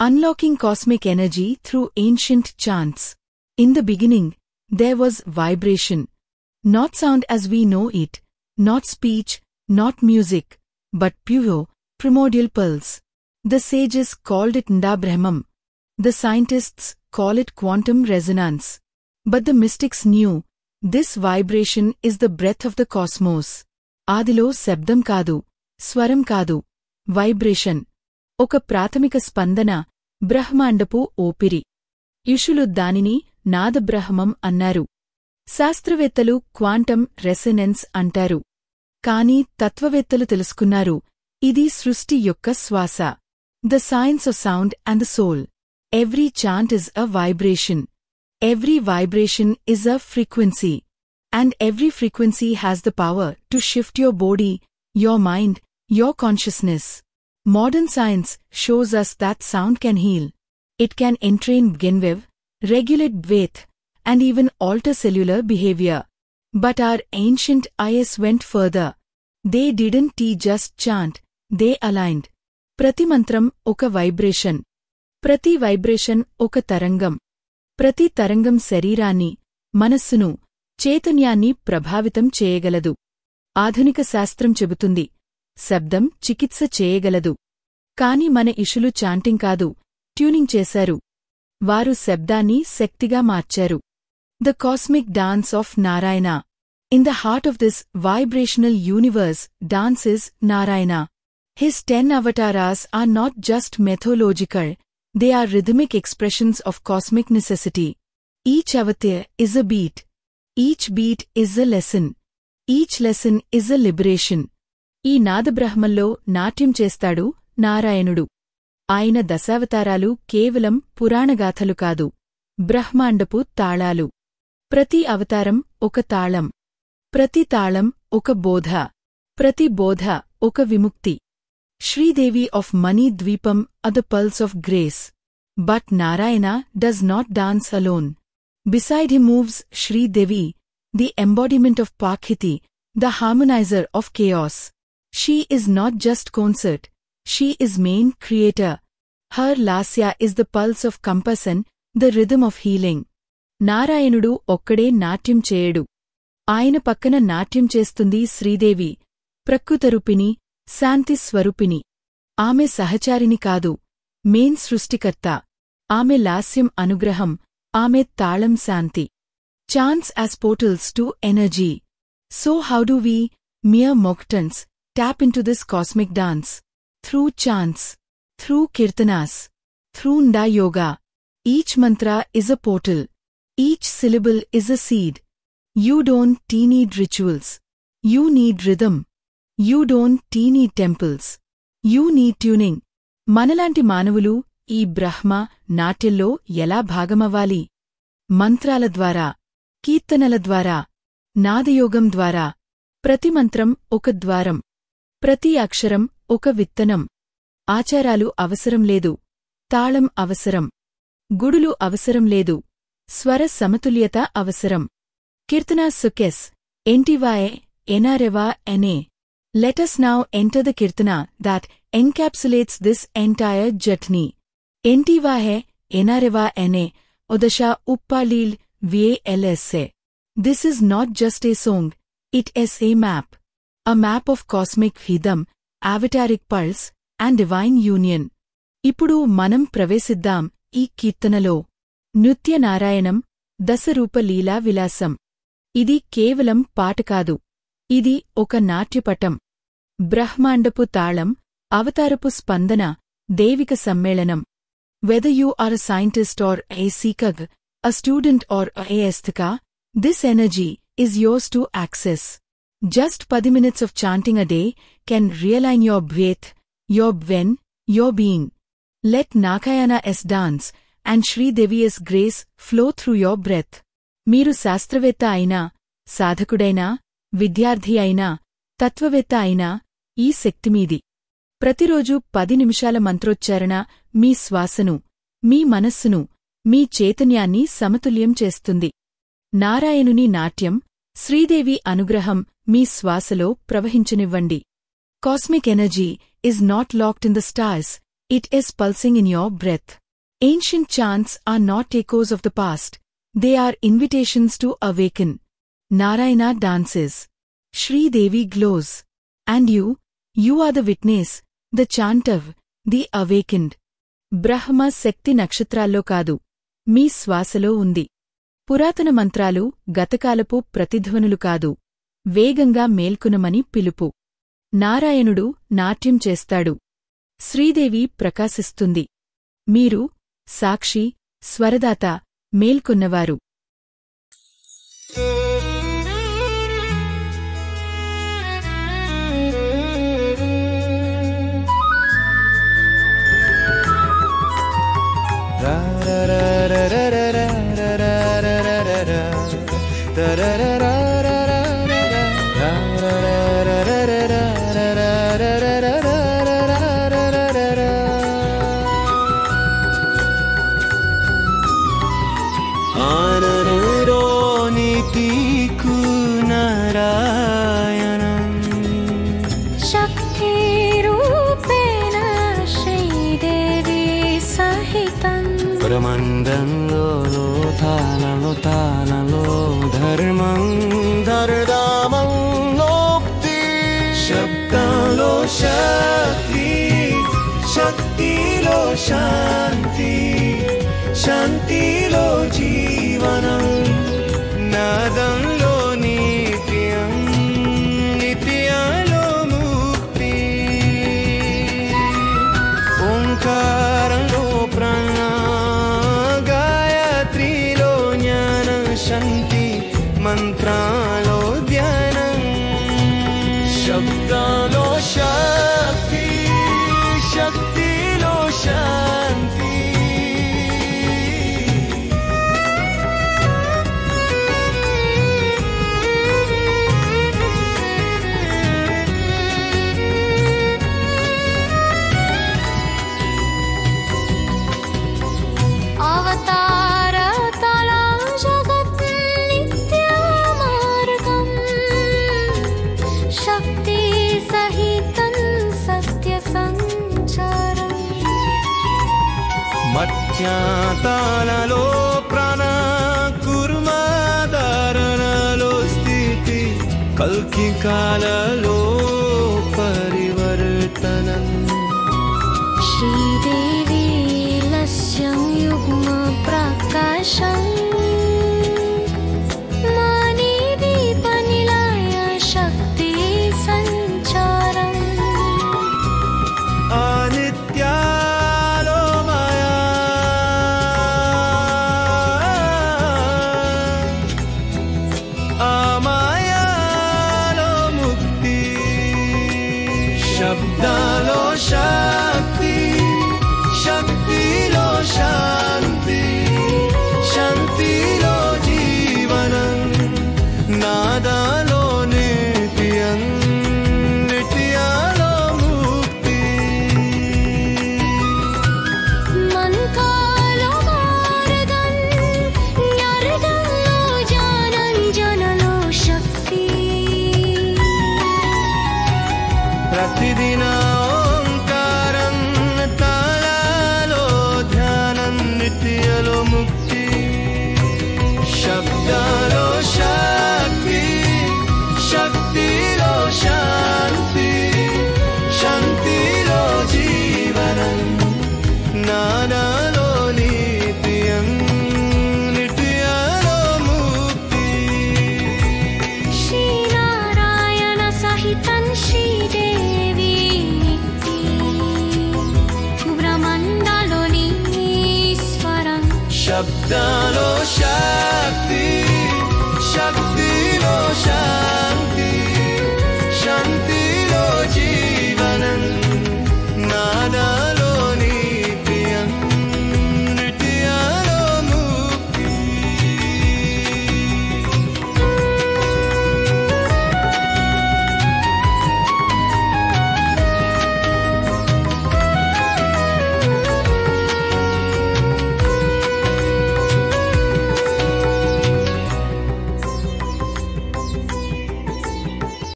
Unlocking cosmic energy through ancient chants. In the beginning, there was vibration. Not sound as we know it, not speech, not music, but pure, primordial pulse. The sages called it Nda Brahmam. The scientists call it quantum resonance. But the mystics knew, this vibration is the breath of the cosmos. Adilo శబ్దం కాదు, స్వరం కాదు, vibration. ఒక ప్రాథమిక స్పందన, బ్రహ్మాండపు ఓపిరి. ఋషులు దానిని నాదబ్రహ్మం అన్నారు. శాస్త్రవేత్తలు క్వాంటం రెసొనెన్స్ అంటారు. కాని తత్వవేత్తలు తెలుసుకున్నారు, ఇది సృష్టి యొక్క శ్వాస. The science of sound and the soul. Every chant is a vibration. Every vibration is a frequency. And every frequency has the power to shift your body, your mind, your consciousness. Modern science shows us that sound can heal. It can entrain brainwave, regulate breath, and even alter cellular behavior. But our ancient IS went further. They didn't just chant, they aligned. Prati mantram oka vibration. Prati vibration oka tarangam. Prati tarangam శరీరాన్ని, మనస్సును, చైతన్యాన్ని ప్రభావితం చేయగలదు. ఆధునిక శాస్త్రం చెబుతుంది, శబ్దం చికిత్స చేయగలదు. కాని మన ఋషులు చాంటింగ్ కాదు, ట్యూనింగ్ చేశారు. వారు శబ్దాన్ని శక్తిగా మార్చారు. The cosmic dance of Narayana. In the heart of this vibrational universe dance is Narayana. His 10 avatars are not just mythological, they are rhythmic expressions of cosmic necessity. Each avatar is a beat. Each beat is a lesson. Each lesson is a liberation. ఈ నాదబ్రహ్మంలో నాట్యం చేస్తాడు నారాయణుడు. ఆయన దశావతారాలు కేవలం పురాణగాథలు కాదు, బ్రహ్మాండపు తాళాలు. ప్రతి అవతారం ఒక తాళం. ప్రతి తాళం ఒక బోధ. ప్రతి బోధ ఒక విముక్తి. శ్రీదేవి ఆఫ్ మనీ ద్వీపం a the pulse of grace. But Narayana does not dance alone. Beside him moves Shri Devi, the embodiment of Pakhiti, the harmonizer of chaos. She is not just concert, she is main creator. Her lasya is the pulse of compassion, the rhythm of healing. నారాయణుడు ఒక్కడే నాట్యం చేయడు. ఆయన పక్కన నాట్యం చేస్తుంది శ్రీదేవి, ప్రకృతరూపిణి, శాంతి స్వరూపిణి. ఆమె సహచారిని కాదు, మెయిన్ సృష్టికర్త. ఆమె లాస్యం అనుగ్రహం, ఆమె తాళం శాంతి. Chants as portals to energy. So how do we, mere mortals, tap into this cosmic dance? Through chants, through kirtanas, through Nda yoga. Each mantra is a portal. Each syllable is a seed. You don't need rituals. You need rhythm. You don't need temples. You need tuning. మనలాంటి మానవులు ఈ బ్రహ్మ నాట్యంలో ఎలా భాగమవ్వాలి? మంత్రాల ద్వారా, కీర్తనల ద్వారా, నాదయోగం ద్వారా. ప్రతి మంత్రం ఒక ద్వారం. ప్రతి అక్షరం ఒక విత్తనం. ఆచారాలు అవసరం లేదు, తాళం అవసరం. గుడులు అవసరం లేదు, స్వర సమతుల్యత అవసరం. Keerthana సుకెస్, ఎంటివాయే, ఎనారెవా ఎనే. Let us now enter the kirtana that encapsulates this entire journey. Entivahe, enareva ene, odasha uppalil VLSA. This is not just a song, it is a map. A map of cosmic rhythm, avataric pulse, and divine union. ఇప్పుడు మనం ప్రవేశిద్దాం ఈ కీర్తనలో. నృత్య నారాయణం, దశరూప లీలా విలాసం. ఇది కేవలం పాట కాదు, ఇది ఒక నాట్యపటం. బ్రహ్మాండపు తాళం, అవతారపు స్పందన, దైవిక సమ్మేళనం. Whether you are a scientist or a seeker, a student or a aestheta, this energy is yours to access. Just 10 minutes of chanting a day can realign your breath, your brain, your being. Let Nakayana S dance and Shri Devi's grace flow through your breath. మీరు శాస్త్రవేత్త అయినా, సాధకుడైనా, విద్యార్థి అయినా, తత్వవేత్త అయినా, ఈ శక్తిమీది. ప్రతిరోజు 10 నిమిషాల మంత్రోచ్చారణ మీ శ్వాసను, మీ మనస్సును, మీ చైతన్యాన్ని సమతుల్యం చేస్తుంది. నారాయణుని నాట్యం, శ్రీదేవి అనుగ్రహం మీ శ్వాసలో ప్రవహించనివ్వండి. Cosmic energy is not locked in the stars, It is pulsing in your breath. Ancient chants are not echoes of the past. They are invitations to awaken. Narayana dances. Shri Devi glows. And you are the witness, the chanter, the awakened. బ్రహ్మ శక్తి నక్షత్రాల్లో కాదు, మీ శ్వాసలో ఉంది. పురాతన మంత్రాలు గతకాలపు ప్రతిధ్వనులు కాదు, వేగంగా మేల్కొనమని పిలుపు. నారాయణుడు నాట్యం చేస్తాడు. శ్రీదేవి ప్రకాశిస్తుంది. మీరు సాక్షి, స్వరదాత, మేల్కొన్నవారు. బ్రహ్మాండంలో తాళలో ధర్మం ధర్దామంలోక్తి శబ్దంలో శక్తి శక్తిలో శాంతి శాంతిలో జీవనం నాదంలో నిత్యం నిత్యాలో ముక్తి ఓంకారంలో ప్రాణ శాంతి మంత్రాలో ధ్యానం శబ్దాలో శక్తి శక్తిలో శాంతి మధ్యాతాలలో ప్రాణ కుర్మాధారణలో స్థితి కల్కి కాలలో పరివర్తనం శ్రీదేవి లస్యం యుగ్మ ప్రకాశం మాని దీపనిలయ శక్తి సంచారం శబ్దాలో శక్తి శక్తిలో శాంతి శాంతిలో జీవనం నాదాలో నిత్యం నిత్యాలో ముక్తి మంకాలో మార్గం జ్ఞానలో జనంలో శక్తి ప్రతిదిన ఓంకారం తాళాలో ధ్యానం నిత్యలో ముక్తి శబ్దాలో శక్తి శక్తిలో శాంతి శాంతిలో జీవనం నానాలో నిత్యం నిత్యాలో ముక్తి శ్రీనారాయణ సహితం శ్రీదేవి బ్రహ్మాండలోని స్వరం శబ్దాలో శక్తి శక్తిలో శాంతి